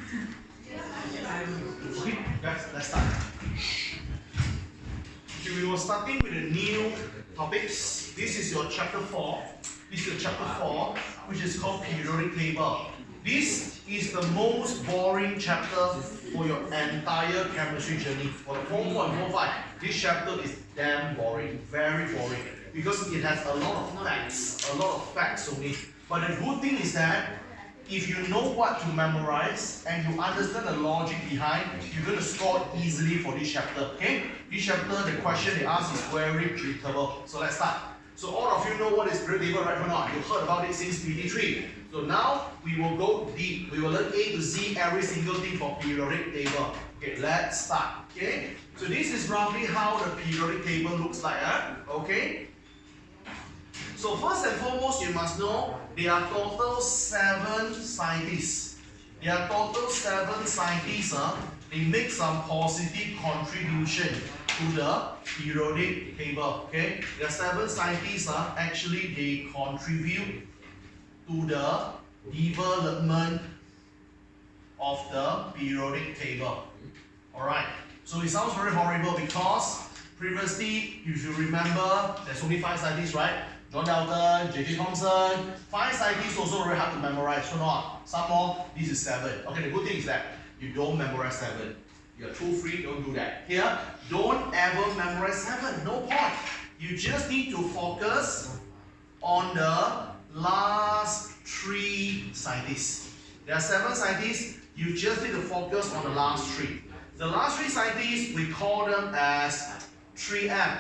Okay, guys, let's start. Okay, we were starting with the new topics. This is your chapter 4. This is chapter 4, which is called periodic table. This is the most boring chapter for your entire chemistry journey. For the Form 4 and Form 5, this chapter is damn boring, very boring, because it has a lot of facts only. But the good thing is that if you know what to memorize and you understand the logic behind, you're going to score easily for this chapter. Okay? This chapter, the question they ask is very predictable. So let's start. So all of you know what is periodic table, right or not? You've heard about it since PD3. So now we will go deep. We will learn A to Z every single thing for periodic table. Okay, let's start. Okay? So this is roughly how the periodic table looks like. Okay? So first and foremost, you must know there are total 7 scientists. There are total 7 scientists. They make some positive contribution to the periodic table. Okay, there are 7 scientists. Actually, they contribute to the development of the periodic table. Alright, so it sounds very horrible because previously, you should remember, there's only 5 scientists, right? John Dalton, J.J. Thomson, 5 scientists also very hard to memorize, so not. Some more, this is 7. Okay, the good thing is that you don't memorize 7. You're too free, don't do that. Here, don't ever memorize 7, no point. You just need to focus on the last 3 scientists. There are 7 scientists, you just need to focus on the last 3. The last 3 scientists, we call them as 3M.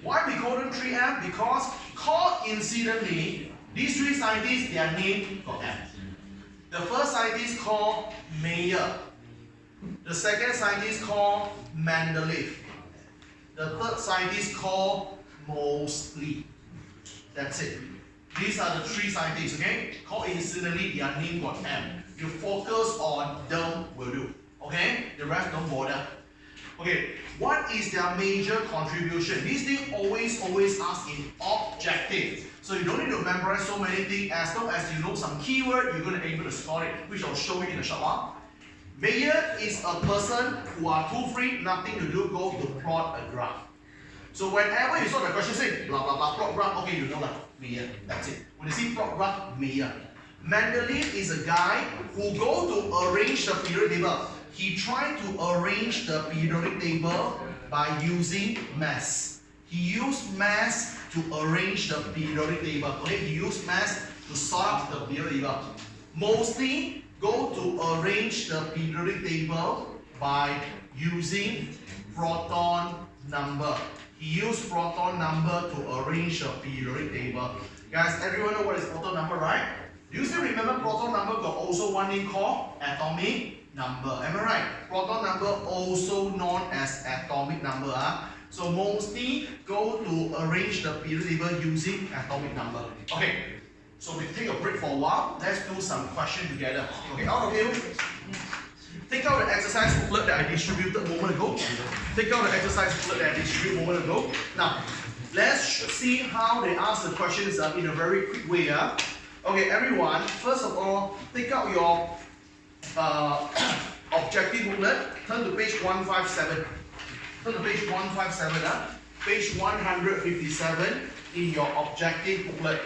Why we call them 3M? Because coincidentally, these 3 scientists, their name got M. The first scientist called Mayer. The second scientist called Mendeleev. The third scientist called Moseley. That's it. These are the 3 scientists, okay? Coincidentally, their name got M. You focus on them will do. Okay? The rest don't bother. Okay, what is their major contribution? This thing always asked in objective. So you don't need to memorize so many things. As long as you know some keyword, you're going to be able to score it, which I'll show you in a short while. Mayer is a person who are too free, nothing to do, go to plot a graph. So whenever you saw the question say blah blah blah plot graph, okay, you know that Mayer. That's it. When you see plot graph, Mayer. Mendeleev is a guy who go to arrange the periodic table. He tried to arrange the periodic table by using mass. He used mass to arrange the periodic table. Okay, he used mass to sort out the periodic table. Mostly go to arrange the periodic table by using proton number. He used proton number to arrange the periodic table. Guys, everyone know what is proton number, right? Do you still remember proton number got also one name called atomic number? Am I right? Proton number also known as atomic number. So mostly go to arrange the periodic table using atomic number. Okay, so we take a break for a while. Let's do some questions together. Okay, all of you, take out the exercise booklet that I distributed a moment ago. Take out the exercise booklet that I distributed a moment ago. Now, let's see how they ask the questions in a very quick way. Okay, everyone, first of all, take out your objective booklet, turn to page 157. Turn to page 157, page 157 in your objective booklet.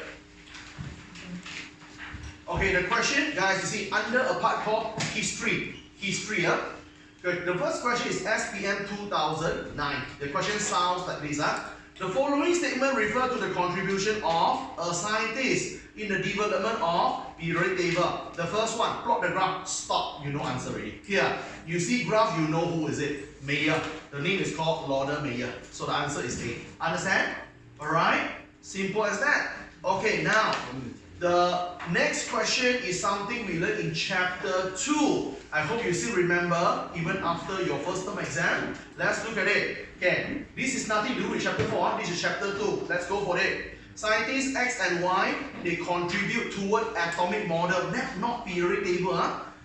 Okay, the question, guys, you see, under a part called history. Okay, the first question is SPM 2009. The question sounds like this. The following statement refers to the contribution of a scientist in the development of periodic table. The first one, plot the graph, stop, you know answer already. Here, you see graph, you know who is it? Mayer. The name is called Lauder Mayer. So the answer is A. Understand? Alright? Simple as that. Okay, now, the next question is something we learned in chapter 2. I hope you still remember, even after your first term exam. Let's look at it. Okay, this is nothing to do with chapter 4, this is chapter 2. Let's go for it. Scientists X and Y, they contribute toward atomic model, not periodic table.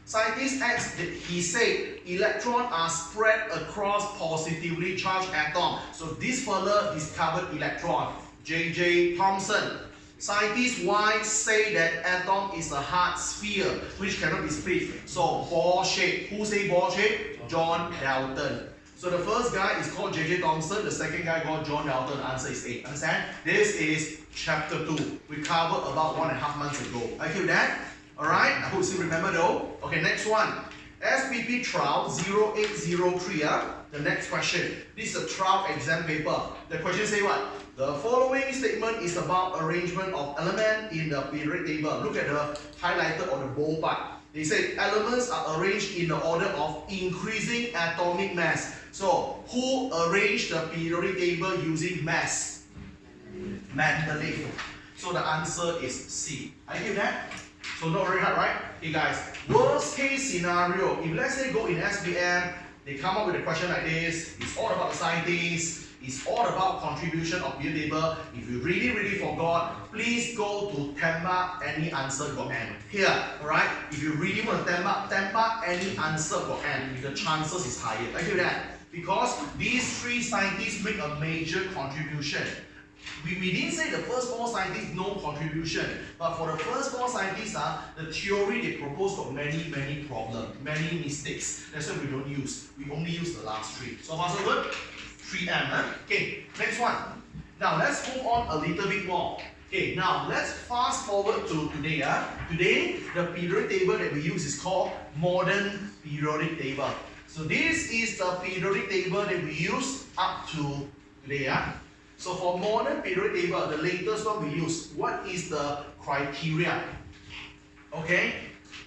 Scientist X, he said, electrons are spread across positively charged atoms. So this fella discovered electron. J.J. Thomson. Scientists why say that atom is a hard sphere which cannot be split. So ball shape. Who say ball shape? John Dalton. So the first guy is called J.J. Thomson, the second guy called John Dalton. The answer is A. Understand? This is chapter 2. We covered about 1.5 months ago. I hear that? Alright? I hope you still remember though. Okay, next one. SPP trial 0803. The next question. This is a trial exam paper. The question say what? The following statement is about arrangement of element in the periodic table. Look at the highlighted on the bold part. They say elements are arranged in the order of increasing atomic mass. So, who arranged the periodic table using mass? Mendeleev. So the answer is C. I give that? So not very hard, right? Hey guys, worst case scenario, if let's say go in SPM, they come up with a question like this, it's all about the scientists, it's all about contribution of periodic table. If you really forgot, please go to tembak any answer got N. Here, alright? If you really want to tembak any answer got N, the chances is higher. I feel that. Because these three scientists make a major contribution. We didn't say the first 4 scientists no contribution, but for the first 4 scientists, the theory they proposed got many problems, many mistakes. That's why we don't use. We only use the last 3. So far so good? 3M. Okay, next one. Now let's move on a little bit more. Okay, now let's fast forward to today. Today, the periodic table that we use is called modern periodic table. So this is the periodic table that we use up to today. So for modern periodic table, the latest one we use, what is the criteria? Okay,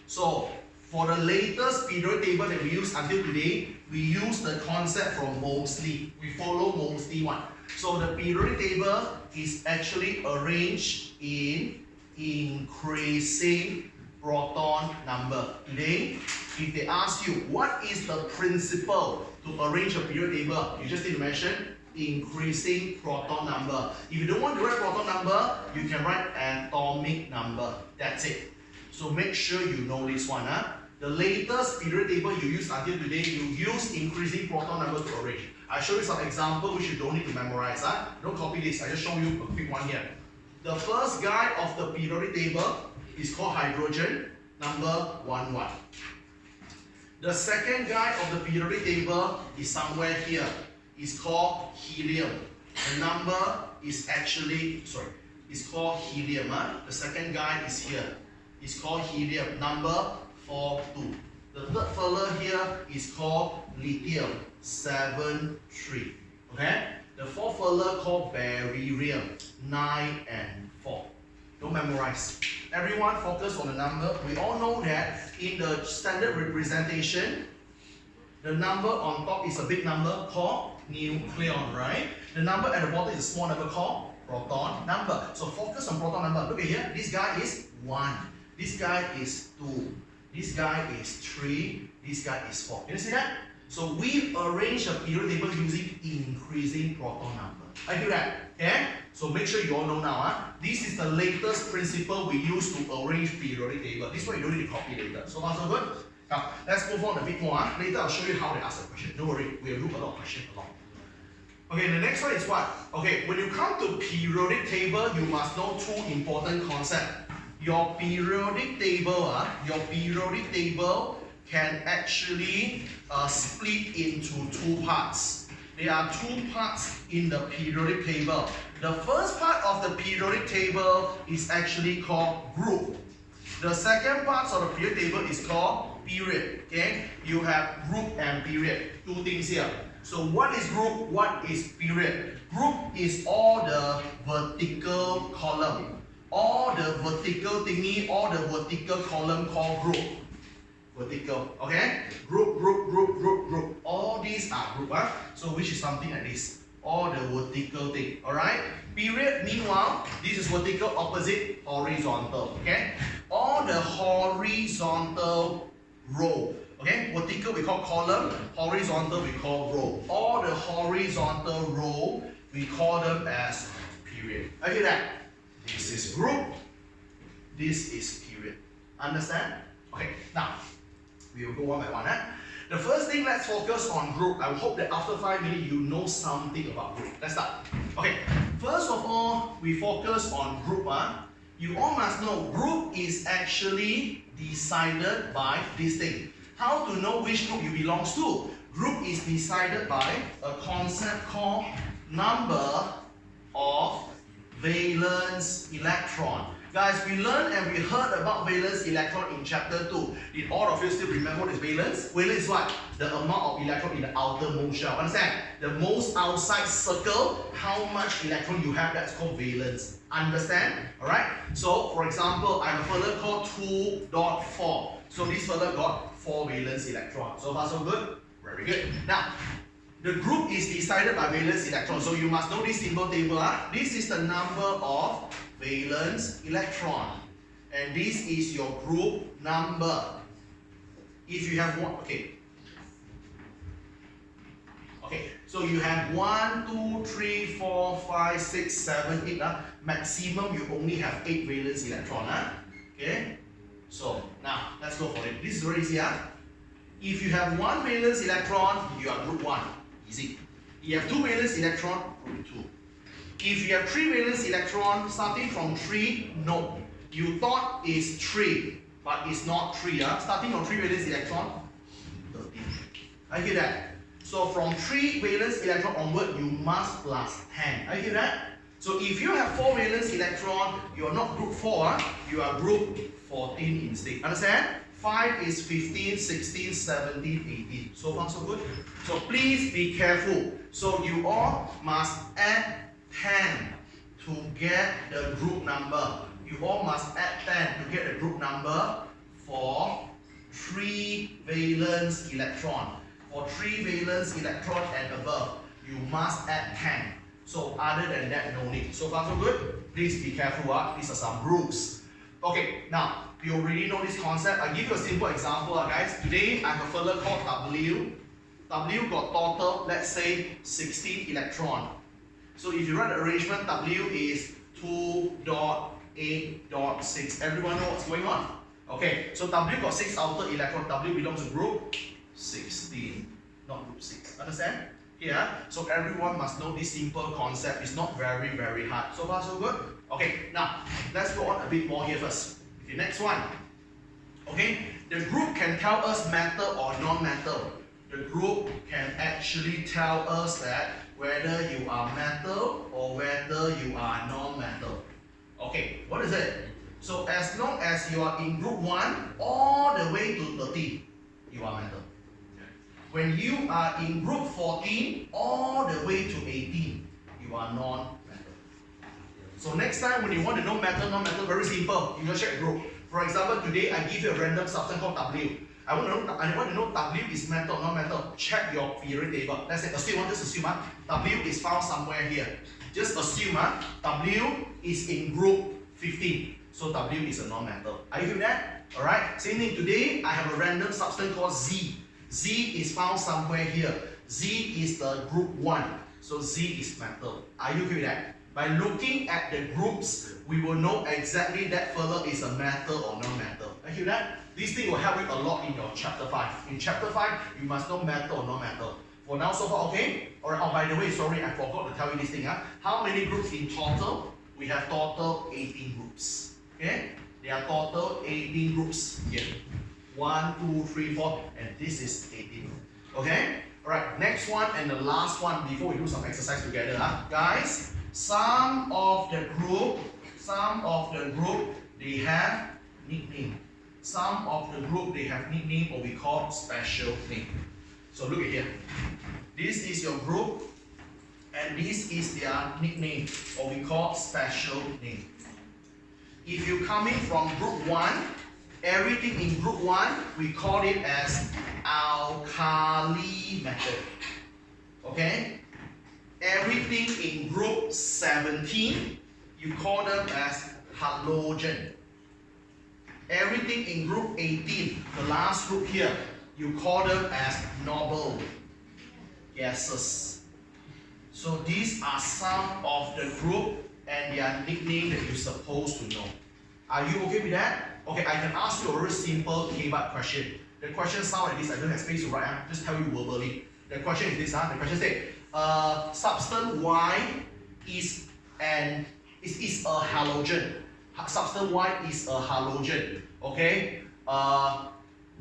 so for the latest periodic table that we use until today, we use the concept from Moseley. We follow Moseley one. So the periodic table is actually arranged in increasing proton number. Today, if they ask you what is the principle to arrange a periodic table, you just need to mention increasing proton number. If you don't want to write proton number, you can write atomic number. That's it. So make sure you know this one. The latest periodic table you use until today, you use increasing proton number to arrange. I show you some example which you don't need to memorize. Don't copy this. I just show you a quick one here. The first guy of the periodic table is called hydrogen, number 11. The second guy of the periodic table is somewhere here. It's called helium. The number is actually, it's called helium. The second guy is here. It's called helium, number 42. The third fella here is called lithium, 73. Okay? The fourth fella called barium, 9 and 4. Don't memorize. Everyone focus on the number. We all know that in the standard representation, the number on top is a big number called nucleon, right? The number at the bottom is a small number called proton number. So focus on proton number. Look at here. This guy is 1. This guy is 2. This guy is 3. This guy is 4. Can you see that? So we arrange a periodic table using increasing proton number. I do that. Okay? So make sure you all know now. This is the latest principle we use to arrange periodic table. This one you don't need to copy later. So far so good? Now, let's move on a bit more. Later I'll show you how they ask the question. Don't worry, we'll look a lot of questions along. Okay, the next one is what? Okay, when you come to periodic table, you must know 2 important concepts. Your periodic table can actually split into 2 parts. There are 2 parts in the periodic table. The first part of the periodic table is actually called group. The second part of the periodic table is called period. Okay, you have group and period. 2 things here. So what is group? What is period? Group is all the vertical column. All the vertical thingy, all the vertical column called group. Vertical. Okay? Group. All these are group. So which is something like this. All the vertical thing. Alright? Period, meanwhile, this is vertical, opposite, horizontal. Okay? All the horizontal row. Okay? Vertical we call column, horizontal we call row. All the horizontal row, we call them as period. Okay, that? This is group, this is period. Understand? Okay, now, We will go one by one. The first thing, let's focus on group. I hope that after 5 minutes you know something about group. Let's start. Okay, first of all, we focus on group. You all must know group is actually decided by this thing. How to know which group you belong to? Group is decided by a concept called number of valence electron. Guys, we learned and we heard about valence electron in chapter 2. Did all of you still remember what is valence? Valence is what? The amount of electron in the outermost shell. Understand? The most outside circle, how much electron you have, that's called valence. Understand? Alright? So, for example, I have a fella called 2.4. So this fella got 4 valence electrons. So far so good? Very good. Now, the group is decided by valence electron. So you must know this symbol table. This is the number of valence electron. And this is your group number. If you have one, okay. Okay, so you have 1, 2, 3, 4, 5, 6, 7, 8. Maximum you only have 8 valence electron. Okay? So now let's go for it. This is very easy. If you have 1 valence electron, you are group 1. Easy. You have 2 valence electron, group 2. If you have 3 valence electron, starting from 3, no. You thought it's 3, but it's not 3. Starting from 3 valence electron, 13. I hear that. So from 3 valence electron onward, you must plus 10. I hear that. So if you have 4 valence electron, you are not group 4, you are group 14 instead. Understand? 5 is 15, 16, 17, 18. So far so good? So please be careful. So you all must add 10 to get the group number. You all must add 10 to get the group number for 3 valence electron. For 3 valence electron and above, you must add 10. So other than that, no need. So far so good? Please be careful. These are some rules. Okay, now you already know this concept. I give you a simple example, guys. Today I have a fella called W. W got total, let's say 16 electron. So if you write the arrangement, W is 2.8.6. Everyone know what's going on? Okay, so W got 6 outer electron. W belongs to group 16, not group 6. Understand? Here, so everyone must know this simple concept. It's not very, very hard. So far, so good? Okay, now let's go on a bit more here first. Okay, next one. Okay, the group can tell us metal or non-metal. The group can actually tell us that whether you are metal or whether you are non-metal. Okay, what is it? So as long as you are in group 1 all the way to 13, you are metal. When you are in group 14 all the way to 18, you are non-metal. So next time when you want to know metal, non-metal, very simple. You just check group. For example, today I give you a random substance called W. I want to know W is metal, non-metal. Check your periodic table. Let's say assume, just assume W is found somewhere here. Just assume W is in group 15. So W is a non-metal. Are you with that? Alright. Same thing today, I have a random substance called Z. Z is found somewhere here. Z is the group 1. So Z is metal. Are you okay with that? By looking at the groups, we will know exactly that fella is a metal or non-metal. Are you with that? This thing will help you a lot in your chapter 5. In chapter 5, you must know metal or non-metal. For now, so far, okay? Alright, oh, by the way, sorry, I forgot to tell you this thing. How many groups in total? We have total 18 groups. Okay? There are total 18 groups here. 1, 2, 3, 4, and this is 18. Okay? Alright, next one and the last one before we do some exercise together. Guys, some of the group, they have nickname. Some of the group, they have nickname or we call special name. So look at here. This is your group and this is their nickname or we call special name. If you coming from group 1, everything in group 1, we call it as alkali metal. Okay? Everything in group 17, you call them as halogen. Everything in group 18, the last group here, you call them as noble gases. So these are some of the group and their nickname that you're supposed to know. Are you okay with that? Okay, I can ask you a very simple K-Bar question. The question sounds like this. I don't have space to write. I'll just tell you verbally. The question is this. The question says, substance Y is a halogen. Substance Y is a halogen. Okay.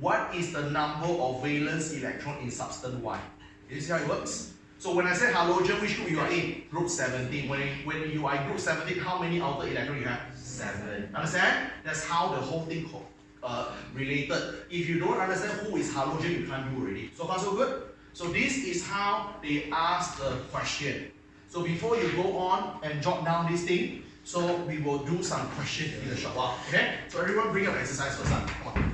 What is the number of valence electron in substance Y? You see how it works? So when I say halogen, which group you are in? Group 17. When you are in group 17, how many outer electrons you have? 7. Understand? That's how the whole thing related. If you don't understand who is halogen, you can't do already. So far so good? So this is how they ask the question. So before you go on and jot down this thing, so we will do some questions in a short while. Okay? So everyone bring up exercise first. Come on.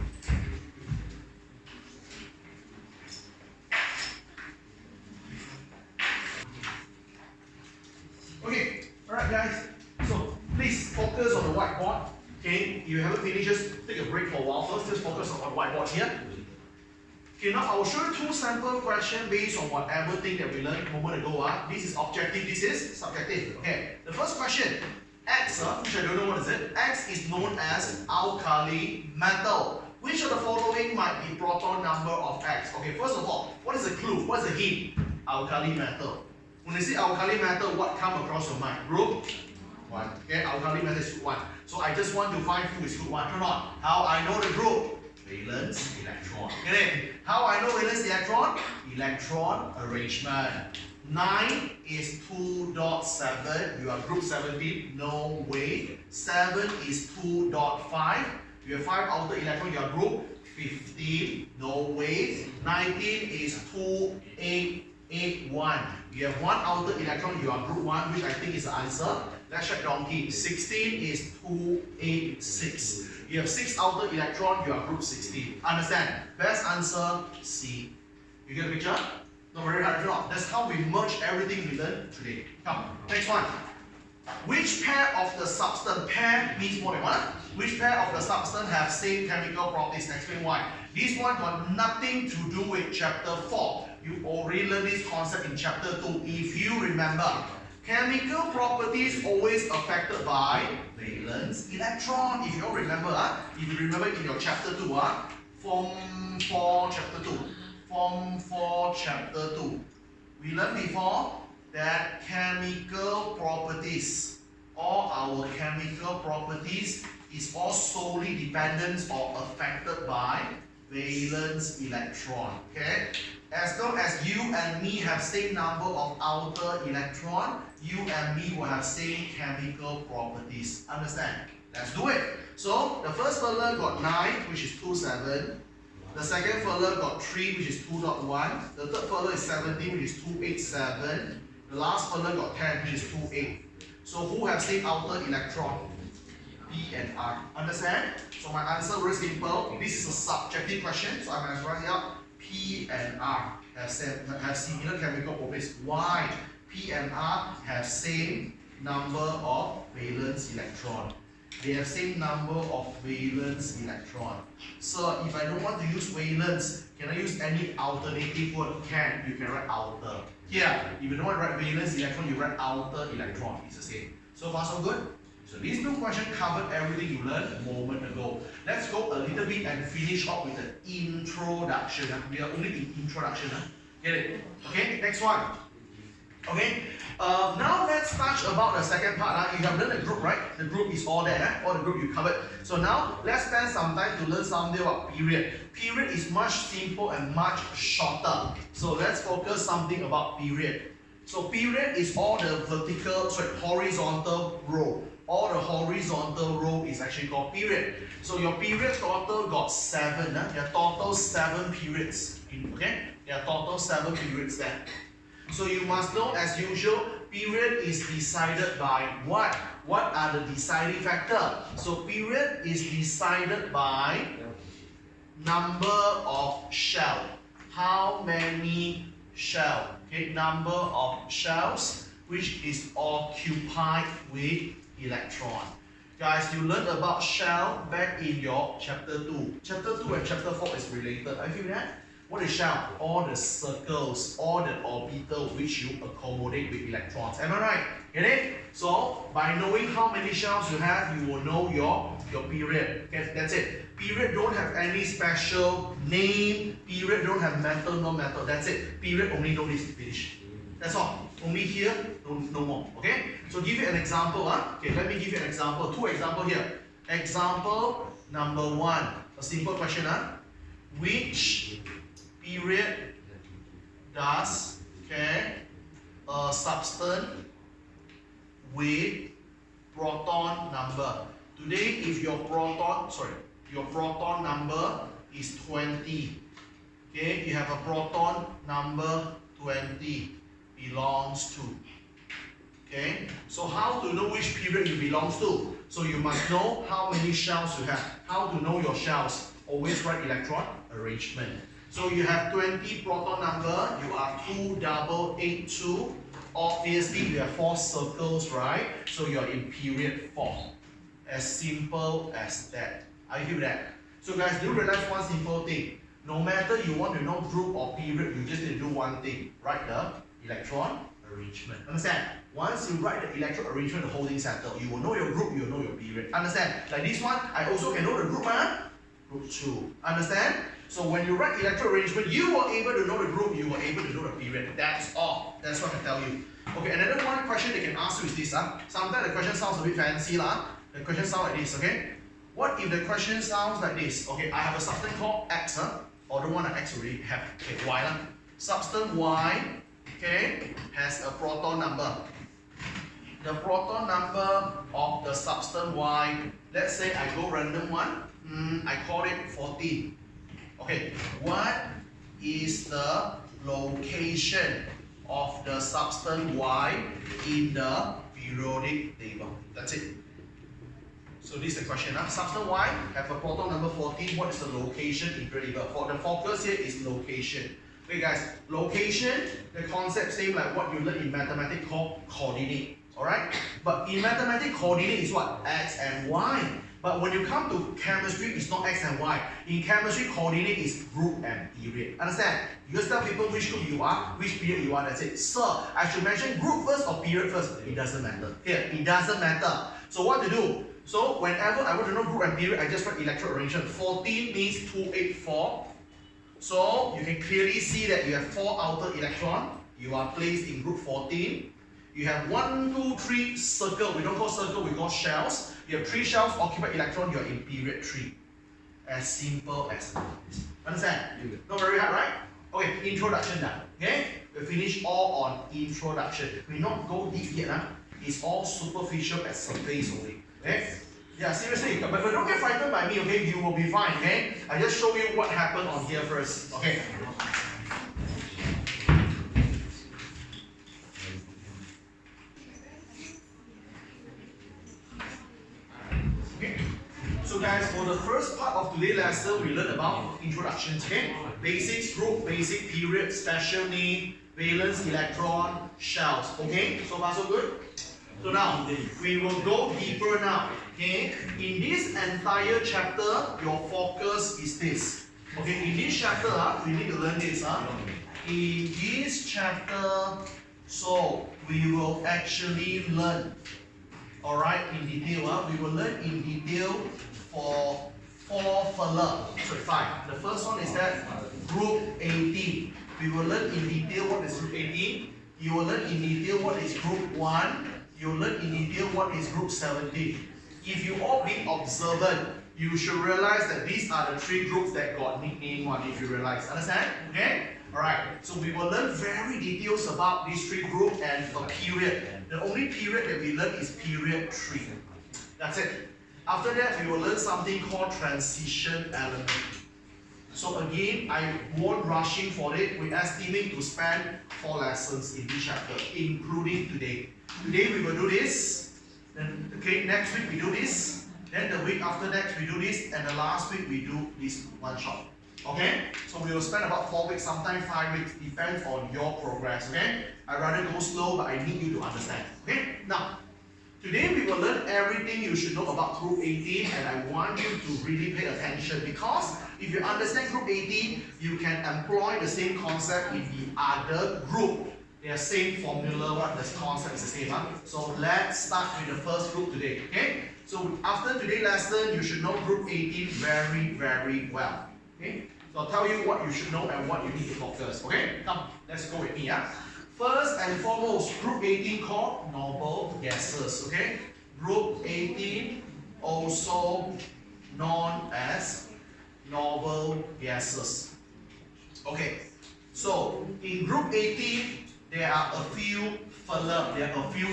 Okay, alright guys, so please focus on the whiteboard. Okay, if you haven't finished, just take a break for a while first, just focus on the whiteboard here. Okay, now I will show you 2 sample questions based on whatever thing that we learned a moment ago. This is objective, this is subjective. Okay, the first question, X, which I don't know what is it, X is known as alkali metal. Which of the following might be proton number of X? Okay, first of all, what is the clue, what is the hint? Alkali metal. When you see alkali metal, what comes across your mind? Group 1. Okay, alkali metal is group 1. So I just want to find who is group 1 or not. How I know the group? Valence electron. Get it? How I know valence electron? Electron arrangement. 9 is 2.7. You are group 17. No way. 7 is 2.5. You have 5 outer electrons. You are group 15. No way. 19 is 2.881. You have 1 outer electron, you are group 1, which I think is the answer. Let's check donkey. 16 is 286. You have 6 outer electron, you are group 16. Understand? Best answer, C. You get the picture? Not very hard, not. That's how we merge everything we learned today. Come, next one. Which pair of the substance, pair means more than one. Which pair of the substance have same chemical properties? Explain why. This one got nothing to do with chapter 4. You already learned this concept in chapter 2. If you remember, chemical properties always affected by valence electron. If you all remember, if you remember in your chapter 2, Form 4 chapter 2. Form 4 chapter 2. We learned before that chemical properties, all our chemical properties is all solely dependent or affected by valence electron. Okay? As long as you and me have same number of outer electron, you and me will have same chemical properties. Understand? Let's do it. So the first fella got 9, which is 27. The second fella got 3, which is 2.1. The third fella is 17, which is 287. The last fella got 10, which is 28. So who have same outer electron? P and R. Understand? So my answer very simple. This is a subjective question, so I might write here. P and R have similar chemical properties. Why? P and R have same number of valence electron. They have same number of valence electron. So if I don't want to use valence, can I use any alternative word? Can. You can write outer. Here, if you don't want to write valence electron, you write outer electron. It's the same. So far so good? So these 2 questions covered everything you learned a moment ago. Let's go a little bit and finish off with an introduction. We are only in introduction. Get it? Okay, next one. Okay, now let's touch about the second part. You have learned the group, right? The group is all there, all the group you covered. So now let's spend some time to learn something about period. Period is much simple and much shorter. So let's focus something about period. So period is all the horizontal row. All the horizontal row is actually called period. So your period total got 7. There are total 7 periods. Okay? There are total 7 periods there. So you must know, as usual, period is decided by what? What are the deciding factors? So period is decided by number of shell. How many shell? Okay, number of shells which is occupied with electron. Guys, you learned about shell back in your chapter 2. Chapter 2 and chapter 4 is related. I feel that? What is shell? All the circles, all the orbital which you accommodate with electrons. Am I right? Get it? So by knowing how many shells you have, you will know your period. Okay, that's it. Period don't have any special name. Period don't have metal, no metal. That's it. Period only know this. Finish. That's all. Only here, no more. Okay? So give you an example. Okay, let me give you an example. Two examples here. Example number 1. A simple question. Which period does a substance with proton number? Today, if your proton number is 20. Okay, you have a proton number 20 belongs to. Okay, so how to know which period you belongs to? So you must know how many shells you have. How to know your shells? Always write electron arrangement. So you have 20 proton number, you are 2882. Obviously you have 4 circles, right? So you're in period 4. As simple as that. I hear that. So guys, do realize one simple thing. No matter you want to know group or period, you just need to do one thing. Write the electron arrangement. Understand? Once you write the electron arrangement, the whole thing settled. You will know your group, you will know your period. Understand? Like this one, I also can know the group, Group 2. Understand? So when you write electron arrangement, you were able to know the group, you were able to know the period. That's all. That's what I tell you. Okay, another one question they can ask you is this. Sometimes the question sounds a bit fancy. The question sounds like this, okay? What if the question sounds like this? Okay, I have a substance called X, or the one that X already have. Okay, Y. Substance Y, okay, has a proton number. The proton number of the substance Y, let's say I go random one, I call it 14. Okay, what is the location of the substance Y in the periodic table? That's it. So this is the question. Substance Y have a proton number 14. What is the location in periodic table? For the focus here is location. Okay guys, location, the concept same like what you learn in mathematics called coordinate. Alright? But in mathematics, coordinate is what? X and Y. But when you come to chemistry, it's not X and Y. In chemistry, coordinate is group and period. Understand? You just tell people which group you are, which period you are, that's it. Sir, I should mention group first or period first? It doesn't matter. Here, it doesn't matter. So what to do? So whenever I want to know group and period, I just write electron arrangement. 14 means 284. So you can clearly see that you have 4 outer electrons. You are placed in group 14. You have 1, 2, 3 circle. We don't call circle, we call shells. You have 3 shells occupied electron, you're in period 3. As simple as this. Understand? Not very hard, right? Okay, introduction done. Okay? We finish all on introduction. We not go deep yet. It's all superficial at surface only. Okay? Yeah, seriously. But don't get frightened by me, okay? You will be fine, okay? I just show you what happened on here first. Okay? So guys, for the first part of today's lesson, we learned about introductions, okay? Basics, group, basic, period, special need, valence, electron, shells, okay? So far so good? So now, we will go deeper now, okay? In this entire chapter, your focus is this. Okay, in this chapter, we need to learn this. In this chapter, so we will actually learn, alright, in detail. We will learn in detail for 5. The first one is that group 18. We will learn in detail what is group 18. You will learn in detail what is group 1. You will learn in detail what is group 17. If you all be observant, you should realize that these are the 3 groups that got nickname one, if you realize. Understand? Okay? Alright, so we will learn very details about these 3 groups and a period. The only period that we learn is period 3. That's it. After that, we will learn something called transition element. So again, I won't rushing for it. We estimate to spend 4 lessons in this chapter, including today. Today we will do this. Then okay, next week we do this. Then the week after next we do this, and the last week we do this one shot. Okay? So we will spend about 4 weeks, sometimes 5 weeks, depends on your progress. Okay? I rather go slow, but I need you to understand. Okay? Now, today we will learn everything you should know about group 18, and I want you to really pay attention because If you understand group 18, you can employ the same concept in the other group. They are same formula, what the concept is the same. So let's start with the first group today. Okay? So after today's lesson, you should know group 18 very, very well. Okay? So I'll tell you what you should know and what you need to focus. Okay? Come, let's go with me. First and foremost, group 18 called noble gases. Okay? Group 18 also known as noble gases. Okay, so in group 18, there are a few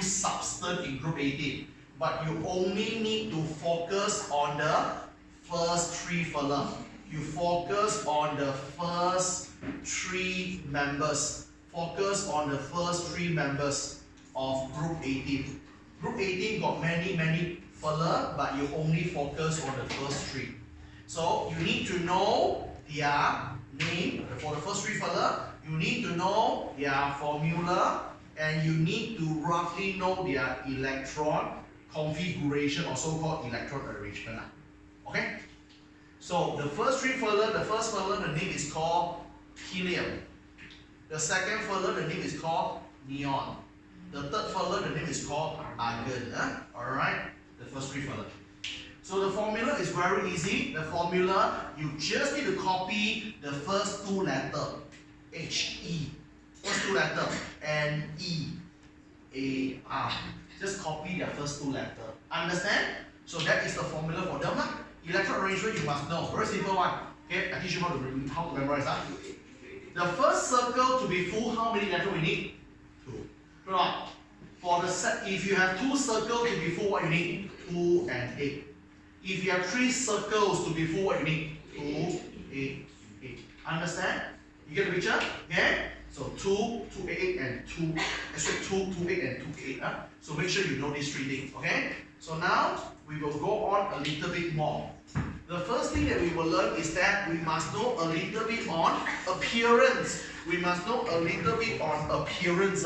substances in group 18, but you only need to focus on the first three phenom. You focus on the first three members. Focus on the first three members of group 18. Group 18 got many phenom, but you only focus on the first three. So you need to know their name for the first three phenom. You need to know their formula, and you need to roughly know their electron configuration, or so-called electron arrangement. Okay? So the first three phenom, the first phenom, the name is called helium. The second phenom, the name is called neon. The third phenom, the name is called argon. Alright? The first three phenom. So the formula is very easy. The formula, you just need to copy the first two letters. He. First two letters. And E-A-R. Just copy their first two letters. Understand? So that is the formula for them. Electron arrangement you must know. Very simple one. Okay, I teach you how to memorize that. The first circle to be full, how many letters we need? 2. Right. For the set, if you have 2 circles to be full, what you need? 2 and 8. If you have 3 circles to be full, what you need? 2, 8, 8. Understand? You get the picture? Okay? So 2, 2, 8, and 2. Actually 2, 2, 8, and 2, 8. So make sure you know these 3 things. Okay? So now we will go on a little bit more. The first thing that we will learn is that we must know a little bit on appearance. We must know a little bit on appearance.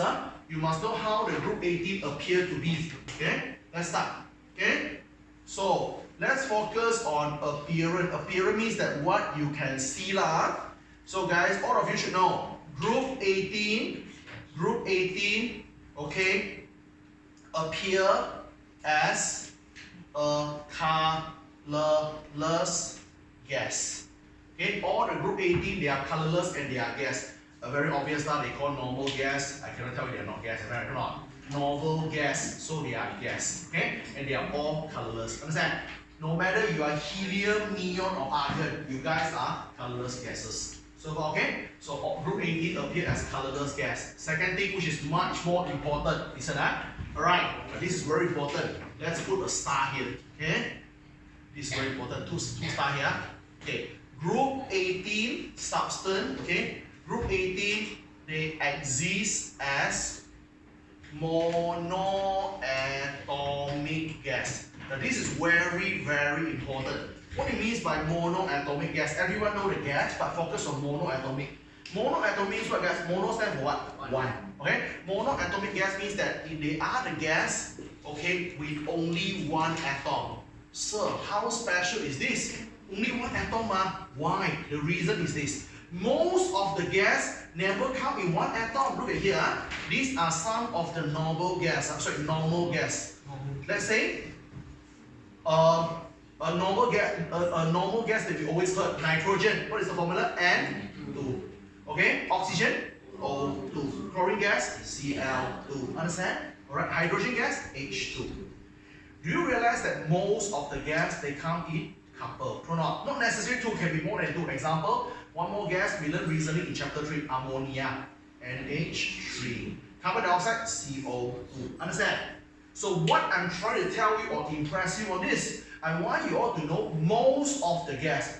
You must know how the group 18 appear to be. Okay? Let's start. Okay? So let's focus on appearance. Appearance means that what you can see lah. So guys, all of you should know group 18, okay, appear as a colorless gas. Okay, all the group 18 they are colorless and they are gas. A very obvious that they call normal gas. I cannot tell you they are not gas. I cannot. Noble gas, so they are gas. Okay, and they are all colorless. Understand? No matter you are helium, neon, or argon, you guys are colorless gases. So okay, so group 18 appear as colorless gas. Second thing, which is much more important, listen that. Alright, this is very important. Let's put a star here. Okay, this is very important. Two star here. Okay, group 18 substance. Okay, group 18 they exist as monoatomic gas. Now this is very important. What it means by monoatomic gas? Everyone know the gas, but focus on monoatomic. Monoatomic means what, guys? Mono stands for what? One. Okay? Monoatomic gas means that if they are the gas, okay, with only one atom. Sir, how special is this? Only one atom, why? The reason is this. Most of the gas never come in one atom. Look at here. These are some of the normal gas. Normal gas. Let's say a normal gas that we always heard, nitrogen. What is the formula? N2. Okay, oxygen, O2. Chlorine gas, Cl2. Understand? Alright, hydrogen gas, H2. Do you realize that most of the gas they come in couple? Not necessarily 2, can be more than 2. Example, one more gas we learned recently in chapter 3, ammonia, NH3. Carbon dioxide, CO2. Understand? So what I'm trying to tell you or impress you on this, I want you all to know most of the gas,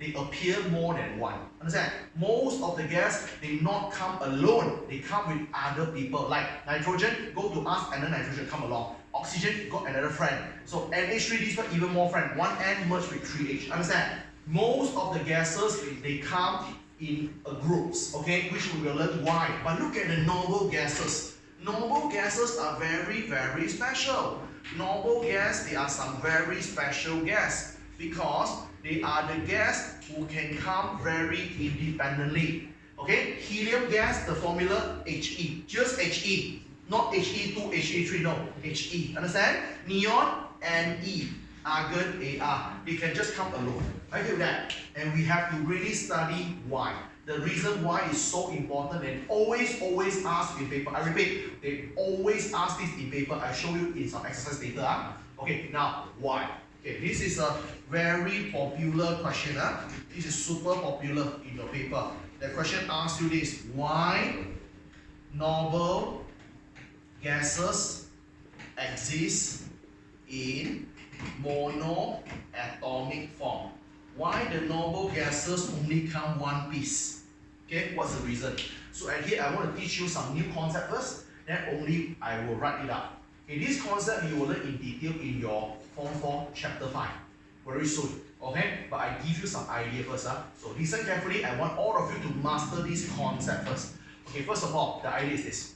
they appear more than one. Understand? Most of the gas, they not come alone. They come with other people. Like nitrogen, go to us and then nitrogen come along. Oxygen, got another friend. So NH3, this one even more friend. One N merged with 3H. Understand? Most of the gases, they come in groups, okay? Which we will learn why. But look at the noble gases. Noble gases are very special. Noble gas, they are some very special gas because They are the gas who can come very independently. Okay, helium gas, the formula He, just He, not He2, He3, no, He. Understand? Neon, Ne, argon, Ar. They can just come alone. I feel that. And we have to really study why. The reason why is so important and always ask in paper. I repeat, they always ask this in paper. I show you in some exercise later. Okay, now why? Okay, this is a very popular question. This is super popular in your paper. The question asks you this: why noble gases exist in monoatomic form? Why the noble gases only come one piece? Okay, what's the reason? So and here I want to teach you some new concept first, then only I will write it up. Okay, this concept you will learn in detail in your Form 4 Chapter 5 very soon. Okay, but I give you some idea first. So listen carefully. I want all of you to master this concept first. Okay, first of all, the idea is this.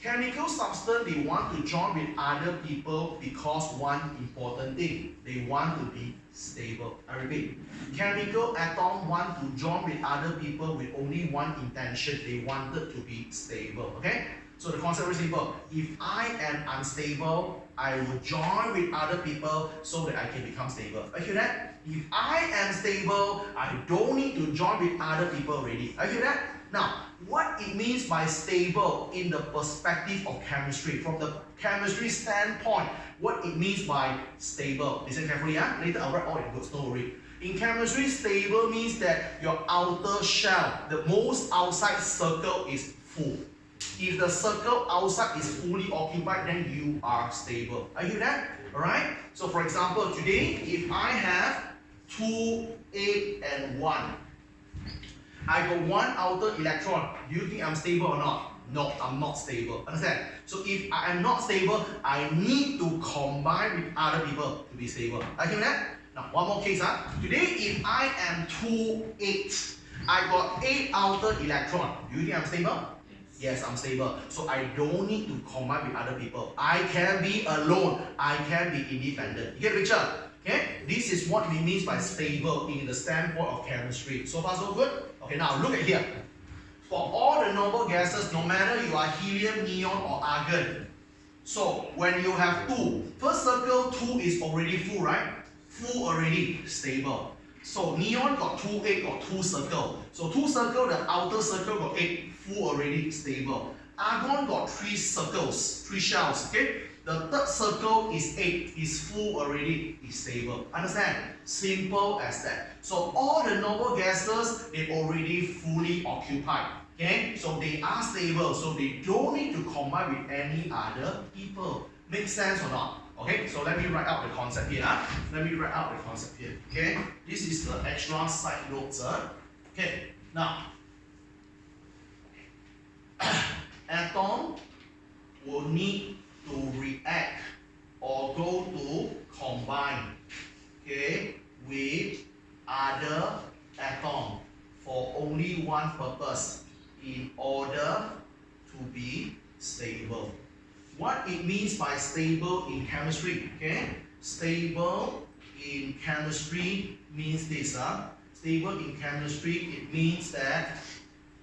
Chemical substance, they want to join with other people because one important thing, they want to be stable. I repeat, chemical atom want to join with other people with only one intention, they wanted to be stable. Okay? So the concept is simple. If I am unstable, I will join with other people so that I can become stable. I hear that? If I am stable, I don't need to join with other people already. I hear that? Now, what it means by stable in the perspective of chemistry, from the chemistry standpoint, what it means by stable. Listen carefully, later I'll write all in books, don't worry. In chemistry, stable means that your outer shell, the most outside circle is full. If the circle outside is fully occupied, then you are stable. Are you that? Alright? So for example, today, if I have 2, 8, and 1, I got one outer electron. Do you think I'm stable or not? No, I'm not stable. Understand? So if I am not stable, I need to combine with other people to be stable. Are you that? Now, one more case. Today, if I am 2, 8, I got 8 outer electron. Do you think I'm stable? Yes, I'm stable. So I don't need to combine with other people. I can be alone. I can be independent. You get the picture? Okay? This is what it means by stable in the standpoint of chemistry. So far, so good? Okay, now look at here. For all the noble gases, no matter you are helium, neon, or argon. So when you have 2, first circle 2 is already full, right? Full already, stable. So neon got 2, 8, got 2 circle. So 2 circle, the outer circle got 8, full already, stable. Argon got 3 circles, 3 shells, okay? The third circle is 8, is full already, is stable. Understand? Simple as that. So all the noble gases, they already fully occupied. Okay? So they are stable, so they don't need to combine with any other people. Make sense or not? Okay, so let me write out the concept here. Let me write out the concept here. Okay, this is the extra side notes. Okay, now atom will need to react or go to combine, okay, with other atom for only one purpose, in order to be stable. What it means by stable in chemistry, okay? Stable in chemistry means this, Stable in chemistry, it means that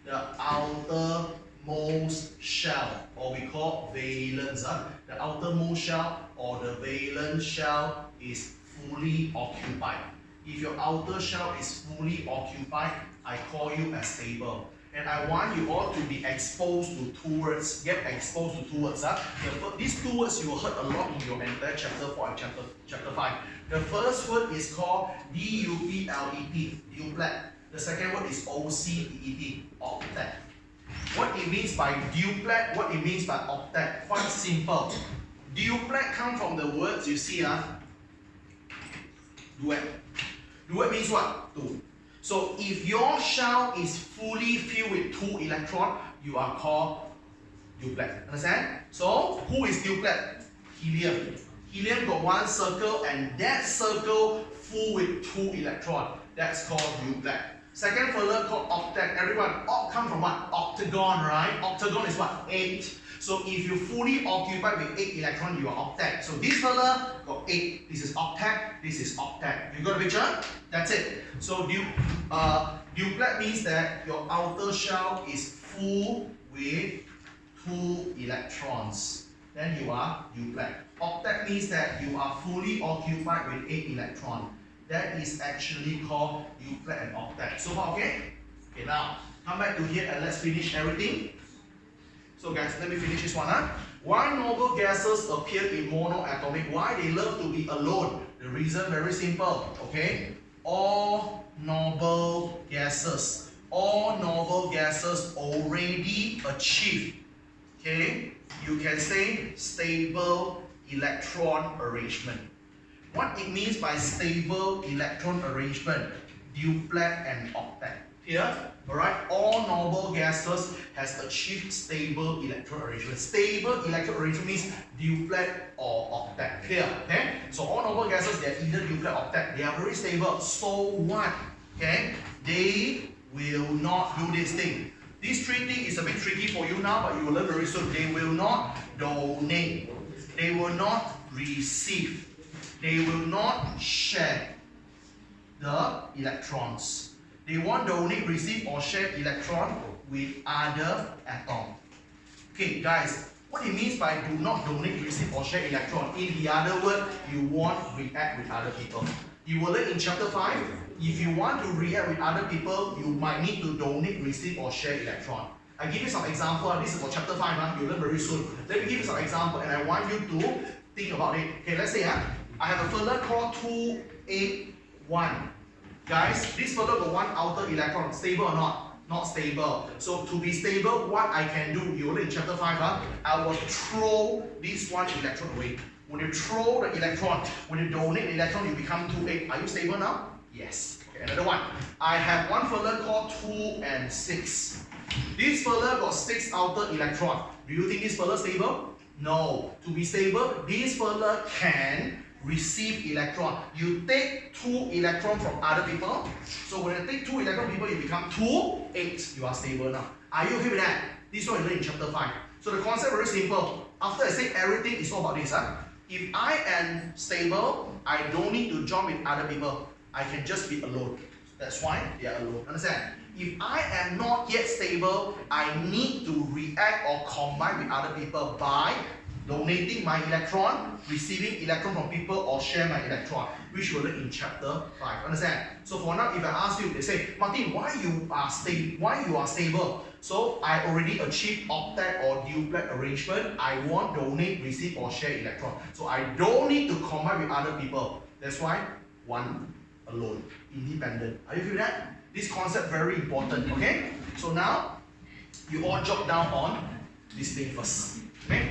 the outermost shell, or we call valence, the outermost shell or the valence shell is fully occupied. If your outer shell is fully occupied, I call you as stable. And I want you all to be exposed to 2 words. Get exposed to 2 words. These 2 words you heard a lot in your entire chapter 4 and chapter 5. The first word is called D-U-P-L-E-T, duplet. The second word is O-C-T-E-T, octet. What it means by duplet, what it means by octet, quite simple. Duplet comes from the words you see, duet. Duet means what? 2. So if your shell is fully filled with 2 electrons, you are called duplet. Understand? So who is duplet? Helium. Helium got 1 circle and that circle full with 2 electrons. That's called duplet. Second fella called octet. Everyone, oct comes from what? Octagon, right? Octagon is what? 8. So if you fully occupied with 8 electrons, you are octet. So this fella got 8. This is octet. This is octet. You got a picture? That's it. So duplet means that your outer shell is full with 2 electrons. Then you are duplet. Octet means that you are fully occupied with 8 electrons. That is actually called duplet and octet. So far, okay? Okay, now come back to here and let's finish everything. So guys, let me finish this one. Why noble gases appear in monoatomic? Why they love to be alone? The reason very simple. Okay, all noble gases already achieve. Okay, you can say stable electron arrangement. What it means by stable electron arrangement? Duplet and octet. Here, alright, all noble gases has achieved stable electron arrangement. Stable electron arrangement means duplet or octet. Clear? Okay? So all noble gases, they are either duplet or octet. They are very stable. So what? Okay? They will not do this thing. This three thing is a bit tricky for you now, but you will learn very soon. They will not donate. They will not receive. They will not share the electrons. They won't donate, receive or share electron with other atom. Okay guys, what it means by do not donate, receive or share electron, in the other word, you won't react with other people. You will learn in chapter 5, if you want to react with other people, you might need to donate, receive or share electron. I give you some example. This is for chapter 5, you'll learn very soon. Let me give you some example and I want you to think about it. Okay, let's say I have a fella called 281. Guys, this fella got one outer electron. Stable or not? Not stable. So to be stable, what I can do, you learn in chapter 5, I will throw this one electron away. When you throw the electron, when you donate the electron, you become 2,8. Are you stable now? Yes. Okay, another one. I have one fella called 2 and 6. This fella got 6 outer electron. Do you think this fella stable? No. To be stable, this fella can receive electron. You take 2 electron from other people. So when you take 2 electron people, you become 2, 8. You are stable now. Are you okay with that? This one you learn in chapter 5. So the concept very simple. After I say everything, it's all about this. If I am stable, I don't need to join with other people. I can just be alone. That's why they are alone. Understand? If I am not yet stable, I need to react or combine with other people by donating my electron, receiving electron from people, or share my electron, which we'll learn in chapter 5. Understand? So for now, if I ask you, they say, Martin, why you are stable? So I already achieved octet or duplet arrangement. I won't donate, receive, or share electron. So I don't need to combine with other people. That's why one alone, independent. Are you with that? This concept very important. Okay? So now you all jot down on this thing first. Okay?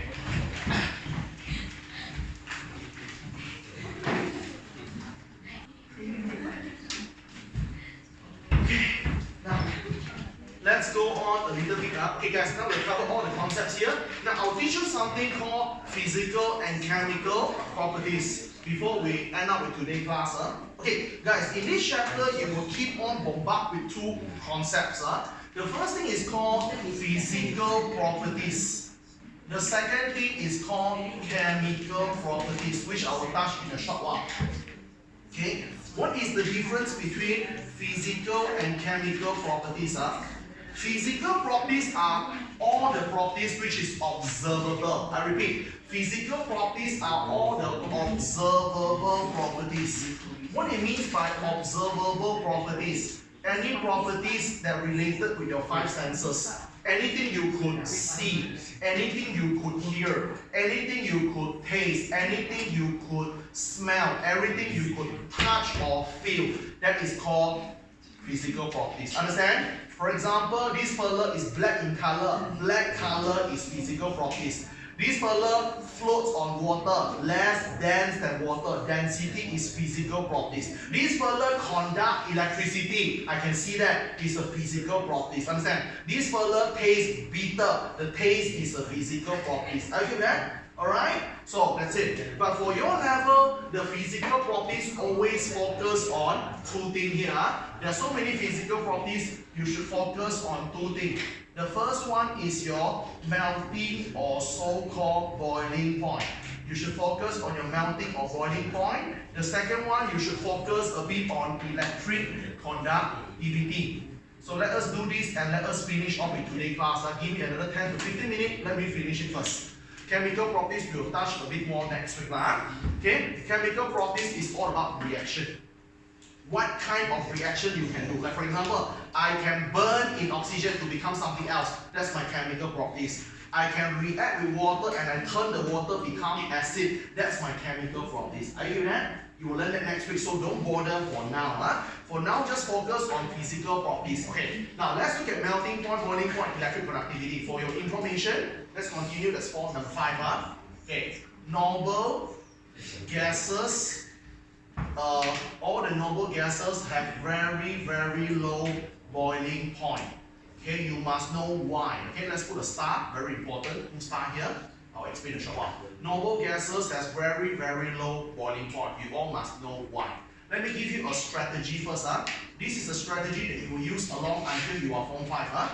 Now, let's go on a little bit up. Okay guys, now we've covered all the concepts here. Now I'll teach you something called physical and chemical properties before we end up with today's class. Okay guys, in this chapter you will keep on bombarded with 2 concepts. The first thing is called physical properties. The second thing is called chemical properties, which I will touch in a short while. Okay, what is the difference between physical and chemical properties? Physical properties are all the properties which is observable. I repeat, physical properties are all the observable properties. What it means by observable properties? Any properties that related with your 5 senses. Anything you could see, anything you could hear, anything you could taste, anything you could smell, everything you could touch or feel, that is called physical properties. Understand? For example, this fella is black in color. Black color is physical properties. This fella floats on water, less dense than water. Density is physical properties. This fella conduct electricity. I can see that is a physical properties. Understand? This fella tastes bitter. The taste is a physical properties. Are you with that? Alright? So that's it. But for your level, the physical properties always focus on two things here. There are so many physical properties, you should focus on two things. The first one is your melting or so-called boiling point. You should focus on your melting or boiling point. The second one, you should focus a bit on electric conductivity. So let us do this and let us finish off with today's class. Give me another 10 to 15 minutes. Let me finish it first. Chemical properties we'll touch a bit more next week. Okay? Chemical properties is all about reaction. What kind of reaction you can do? Like for example, I can burn in oxygen to become something else. That's my chemical properties. I can react with water and I turn the water become acid. That's my chemical properties. Are you with that? You will learn that next week, so don't bother for now. For now, just focus on physical properties. Okay, now let's look at melting point, boiling point, electric conductivity. For your information, let's continue. That's for number 5. Okay, noble gases. All the noble gases have very, very low boiling point. Okay, you must know why. Okay, let's put a star. Very important. Star here. I'll explain in a short while. Noble gases has very, very low boiling point. You all must know why. Let me give you a strategy first. This is a strategy that you will use along until you are Form 5.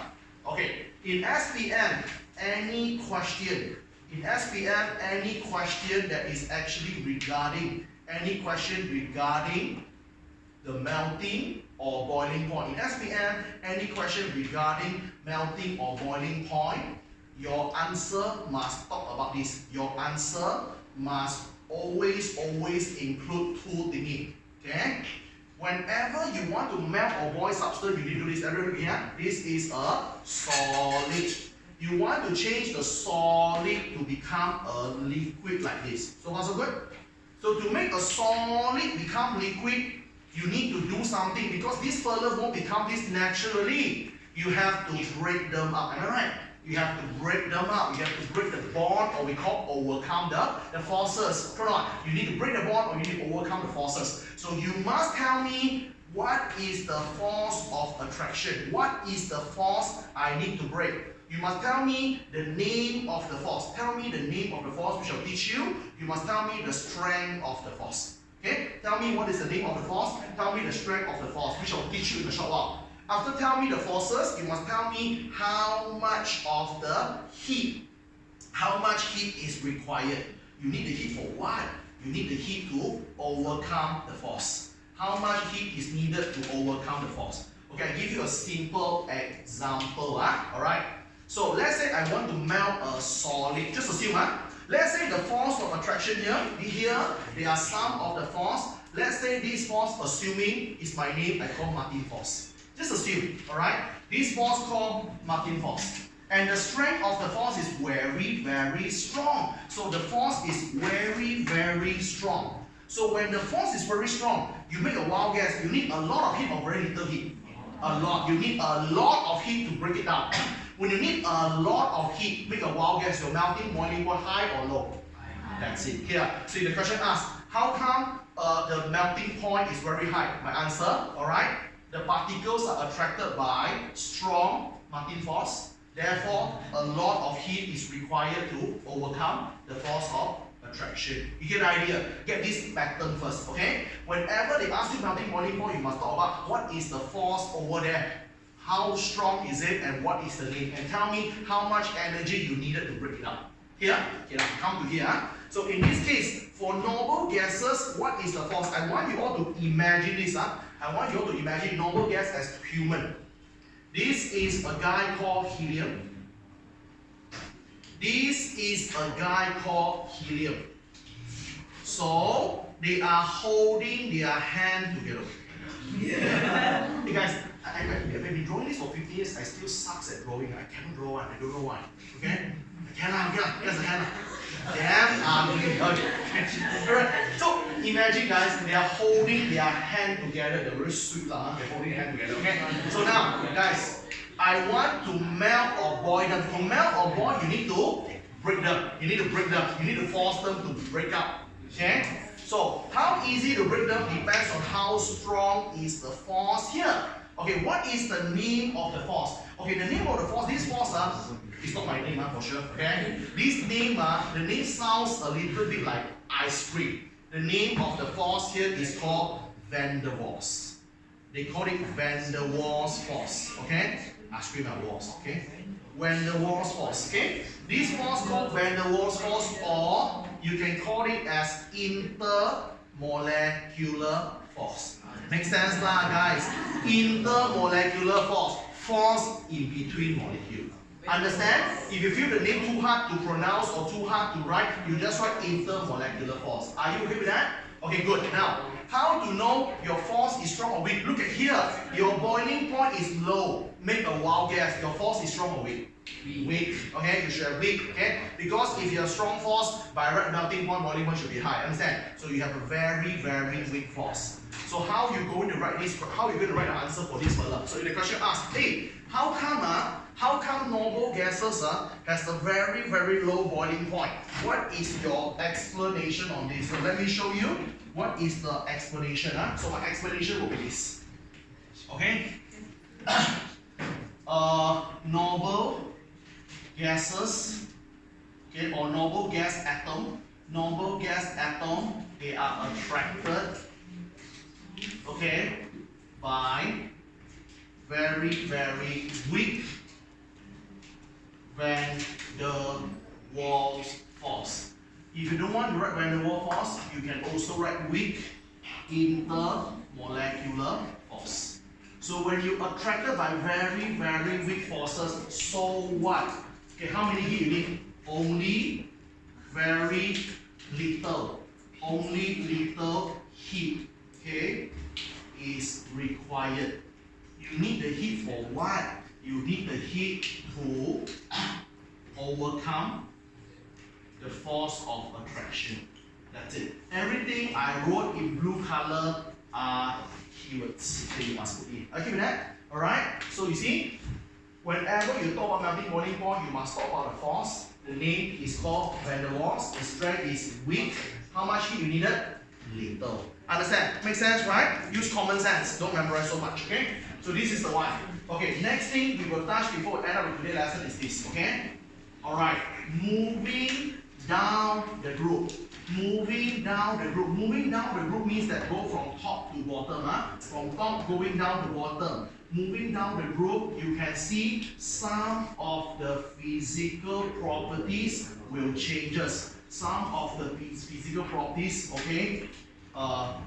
Okay, in SPM, any question that is actually regarding, the melting or boiling point. In SPM, any question regarding melting or boiling point, your answer must talk about this. Your answer must always include two things. Okay? Whenever you want to melt or boil substance, you need to do this. Everybody here, this is a solid. You want to change the solid to become a liquid like this. So far so good? So to make a solid become liquid, you need to do something because this further won't become this naturally. You have to break them up. Am I right? You have to break them up. You have to break the bond, or we call overcome the forces. Come on. You need to break the bond or you need to overcome the forces. So you must tell me what is the force of attraction. What is the force I need to break? You must tell me the name of the force. Tell me the name of the force which I'll teach you. You must tell me the strength of the force. Okay? Tell me what is the name of the force. Tell me the strength of the force which I'll teach you in a short while. After tell me the forces, you must tell me how much of the heat, is required. You need the heat for what? You need the heat to overcome the force. How much heat is needed to overcome the force? Okay, I give you a simple example. Alright? So let's say I want to melt a solid. Just assume. Let's say the force of attraction here, there are some of the force. Let's say this force, assuming is my name, I call Martin force. Just assume, alright? This force called Martin force. And the strength of the force is very, very strong. So the force is very, very strong. So when the force is very strong, you make a wild guess, you need a lot of heat or very little heat? A lot. You need a lot of heat to break it down. When you need a lot of heat, make a wild guess, your melting boiling point high or low? That's it. Here. So the question asks, how come the melting point is very high? My answer, alright? The particles are attracted by strong Martin force. Therefore, a lot of heat is required to overcome the force of attraction. You get the idea? Get this pattern first, okay? Whenever they ask you melting boiling point, you must talk about what is the force over there. How strong is it and what is the name? And tell me how much energy you needed to break it up. Here, come to here. So in this case, for noble gases, what is the force? I want you all to imagine this. I want you all to imagine noble gas as human. This is a guy called helium. This is a guy called helium. So they are holding their hand together. Yeah. Hey guys, I've been drawing this for 50 years. I still suck at drawing. I cannot draw one. I don't know why. Okay? I cannot. Here's the hand. Damn ugly. Okay. Alright. So imagine guys, they are holding their hand together. They're very sweet. They're holding their hand together. Okay? So now, guys, I want to melt or boil them. To melt or boil, you need to break them. You need to break them. You need to force them to break up. Okay? So how easy to break them depends on how strong is the force here. Okay, what is the name of the force? Okay, the name of the force, this force is not my name for sure. Okay, this name, the name sounds a little bit like ice cream. The name of the force here is called Van der Waals. They call it Van der Waals force. Okay, ice cream and walls. Okay, Van der Waals force. Okay, this force called Van der Waals force, or you can call it as intermolecular force. Make sense lah, guys? Intermolecular force, force in between molecules. Understand? If you feel the name too hard to pronounce or too hard to write, you just write intermolecular force. Are you okay with that? Okay, good. Now, how to know your force is strong or weak? Look at here. Your boiling point is low. Make a wild guess. Your force is strong or weak? Weak. Okay, you should have weak. Okay, because if you have strong force, by right melting point, boiling point should be high. Understand? So you have a very, very weak force. So how you going to write this? How are you going to write the answer for this fella? So the question asks, hey, how come noble gases has a very, very low boiling point? What is your explanation on this? So let me show you what is the explanation. So my explanation will be this. Okay? Noble gases, okay, or noble gas atom, they are attracted, okay, by very, very weak Van der Waals force. If you don't want to write Van der Waals force, you can also write weak intermolecular force. So when you are attracted by very, very weak forces, so what? Okay, how many heat you need? Only very little. Only little heat, okay, is required. You need the heat for what? You need the heat to overcome the force of attraction. That's it. Everything I wrote in blue color are keywords that you must put in. Okay with that? Alright? So you see, whenever you talk about melting boiling point, you must talk about the force. The name is called Van der Waals. The strength is weak. How much heat you needed? Little. Understand? Makes sense, right? Use common sense. Don't memorize so much, okay? So this is the one. Okay, next thing we will touch before we end up with today's lesson is this, okay? Alright, moving down the group. Moving down the group. Moving down the group means that go from top to bottom. From top going down to bottom. Moving down the group, you can see some of the physical properties will changes. Some of the physical properties, okay,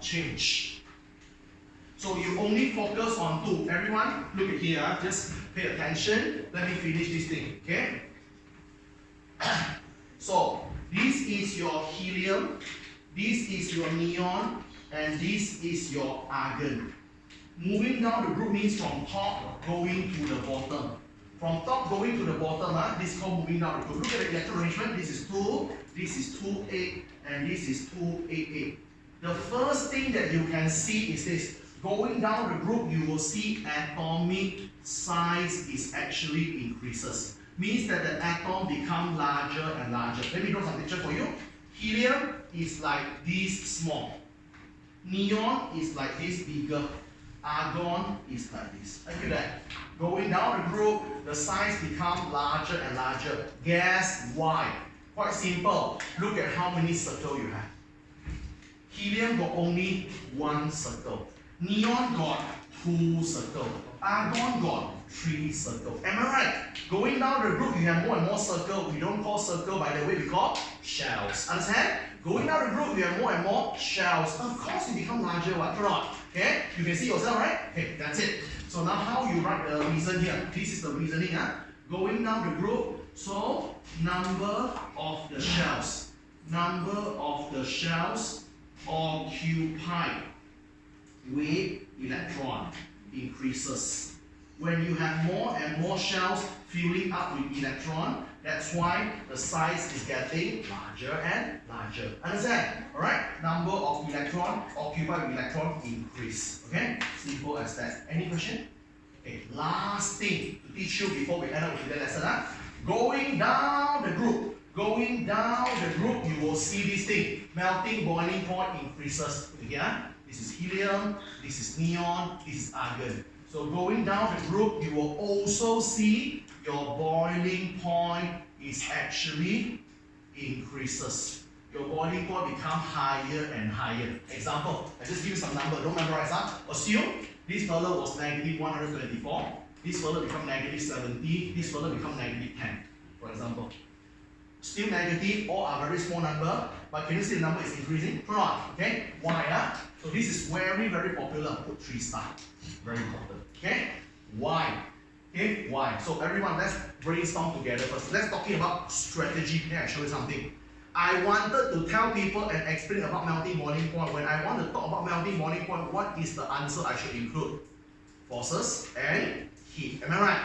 change. So you only focus on two. Everyone, look at here. Just pay attention. Let me finish this thing, okay? So this is your helium, this is your neon, and this is your argon. Moving down the group means from top going to the bottom. From top going to the bottom, this is called moving down the group. Look at the electron arrangement. This is 2, this is 2A, and this is 2AA. The first thing that you can see is this. Going down the group, you will see atomic size is actually increases. Means that the atom become larger and larger. Let me draw some picture for you. Helium is like this small. Neon is like this bigger. Argon is like this. I feel that. Going down the group, the size become larger and larger. Gas, why? Quite simple. Look at how many circles you have. Helium got only one circle. Neon got 2 circles. Argon got 3 circles. Am I right? Going down the group, you have more and more circles. We don't call circle, by the way, we call shells. Understand? Going down the group, you have more and more shells. Of course, you become larger, what? Okay? You can see yourself, right? Okay, that's it. So now how you write the reason here? This is the reasoning. Going down the group, so number of the shells. Number of the shells occupied with electron increases. When you have more and more shells filling up with electron, that's why the size is getting larger and larger. Understand? Alright? Number of electron occupied with electron increase. Okay? Simple as that. Any question? Okay, last thing to teach you before we end up with the lesson. Going down the group. Going down the group, you will see this thing. Melting boiling point increases. Here, this is helium, this is neon, this is argon. So going down the group, you will also see your boiling point is actually increases. Your boiling point become higher and higher. Example, I just give you some number, don't memorize that. Assume this fellow was negative 124, this fellow become negative 70, this fellow become negative 10, for example. Still negative, all are very small number, but can you see the number is increasing? True or not? Okay? Why? So this is very, very popular. Put 3 star. Very important. Okay? Why? Okay? Why? So everyone, let's brainstorm together first. Let's talking about strategy. Then I show you something. I wanted to tell people and explain about melting boiling point. When I want to talk about melting boiling point, what is the answer I should include? Forces and heat. Am I right?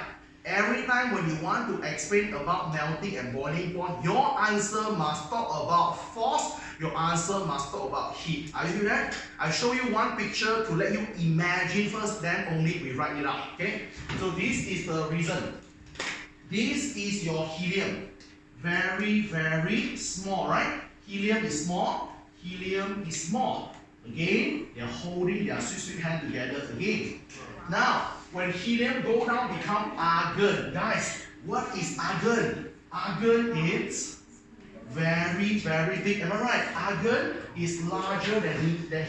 Every time when you want to explain about melting and boiling point, your answer must talk about force, your answer must talk about heat. Are you that? I'll show you one picture to let you imagine first, then only we write it out. Okay? So this is the reason. This is your helium. Very, very small, right? Helium is small, helium is small. Again, they are holding their sweet hand together again. Now, when helium go down, become argon. Guys, what is argon? Argon is very, very big. Am I right? Argon is larger than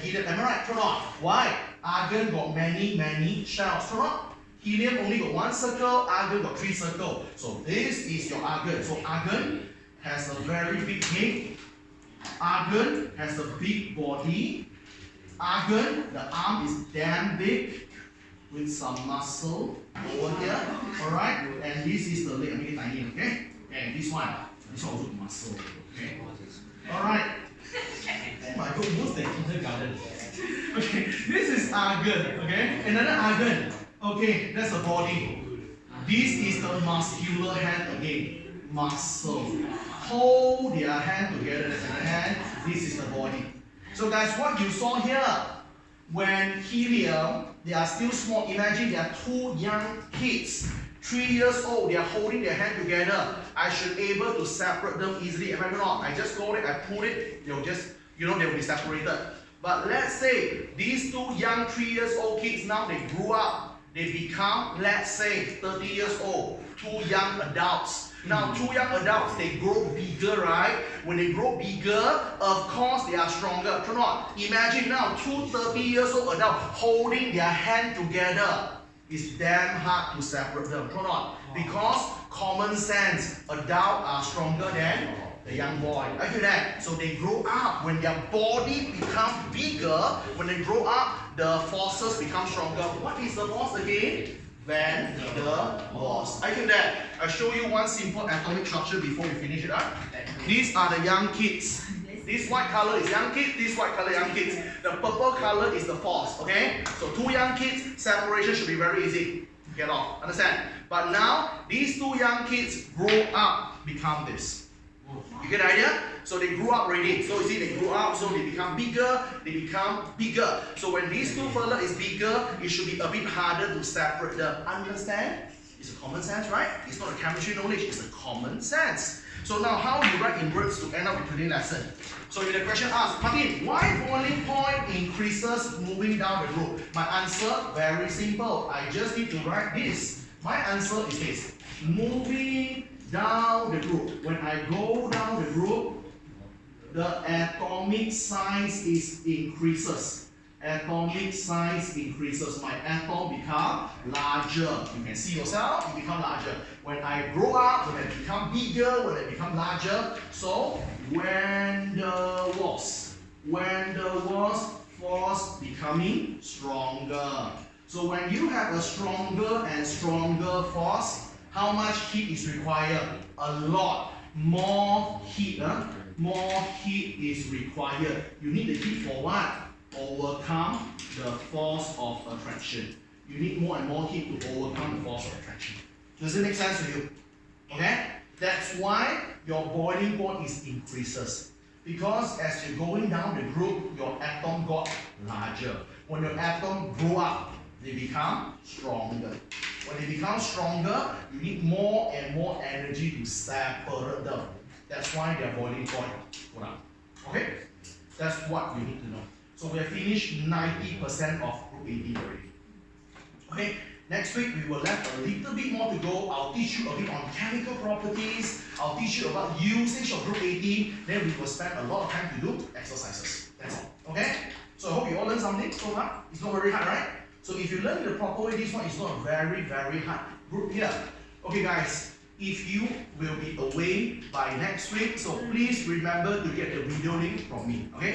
helium. Am I right? True or not? Why? Argon got many, many shells. True or not? Helium only got 1 circle, argon got 3 circles. So this is your argon. So argon has a very big head. Argon has a big body. Argon, the arm is damn big with some muscle over here. Alright? And this is the leg. I make it tiny, okay? And this one also muscle. Okay? Alright. Oh my god, most than kindergarten. Okay, this is argon. Okay? Another argon. Okay, that's the body. This is the muscular hand again. Muscle. Hold their hand together. That's another hand. This is the body. So guys, what you saw here, when helium, they are still small. Imagine they are 2 young kids, 3 years old. They are holding their hand together. I should be able to separate them easily. Am I not? I just hold it, I pull it. They'll just, they will be separated. But let's say these 2 young 3 years old kids, now they grew up. They become, let's say, 30 years old, 2 young adults. Now, 2 young adults, they grow bigger, right? When they grow bigger, of course, they are stronger. True or not? Imagine now, 2 30 years old adults holding their hand together. It's damn hard to separate them. True or not? Because common sense, adults are stronger than the young boy. I feel that. So they grow up. When their body becomes bigger, when they grow up, the forces become stronger. What is the force again? Van der Waals. I feel that. I'll show you one simple atomic structure before we finish it up. These are the young kids. This white color is young kids, this white color young kids. The purple color is the force. Okay? So 2 young kids, separation should be very easy. Get off. Understand? But now, these 2 young kids grow up, become this. You get the idea? So they grew up already. So you see, they grew up, so they become bigger, they become bigger. So when these 2 fella is bigger, it should be a bit harder to separate them. Understand? It's a common sense, right? It's not a chemistry knowledge, it's a common sense. So now, how you write in words to end up with today's lesson? So if the question asks, Martin, why boiling point increases moving down the group? My answer, very simple. I just need to write this. My answer is this. Moving down the group. When I go down the group, the atomic size increases. Atomic size increases. My atom become larger. You can see yourself, it become larger. When I grow up, when I become bigger, when I become larger, so when the Waals force becoming stronger. So when you have a stronger and stronger force, how much heat is required? A lot. More heat. More heat is required. You need the heat for what? Overcome the force of attraction. You need more and more heat to overcome the force of attraction. Does it make sense to you? Okay? That's why your boiling point is increases. Because as you're going down the group, your atom got larger. When your atom grow up, they become stronger. When they become stronger, you need more and more energy to separate them. That's why their boiling point go down. Okay? That's what you need to know. So we have finished 90% of Group 18 already. Okay, next week we will have a little bit more to go. I'll teach you a bit on chemical properties. I'll teach you about usage of group 18. Then we will spend a lot of time to do exercises. That's all. Okay? So I hope you all learned something so far. It's not very hard, right? So if you learn the proper way, this one is not a very, very hard group here. Okay guys, if you will be away by next week, so please remember to get the video link from me. Okay?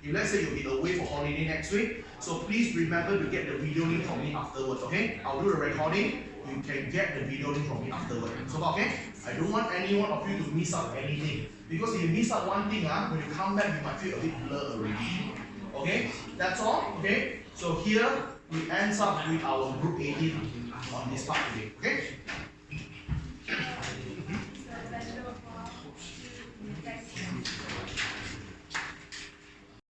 If let's say you'll be away for holiday next week, so please remember to get the video link from me afterwards. Okay? I'll do the recording. You can get the video link from me afterwards. So okay? I don't want any one of you to miss out anything. Because if you miss out one thing, when you come back, you might feel a bit blurred already. Okay? That's all. Okay? So here we end up with our group 18 on this part today. Okay?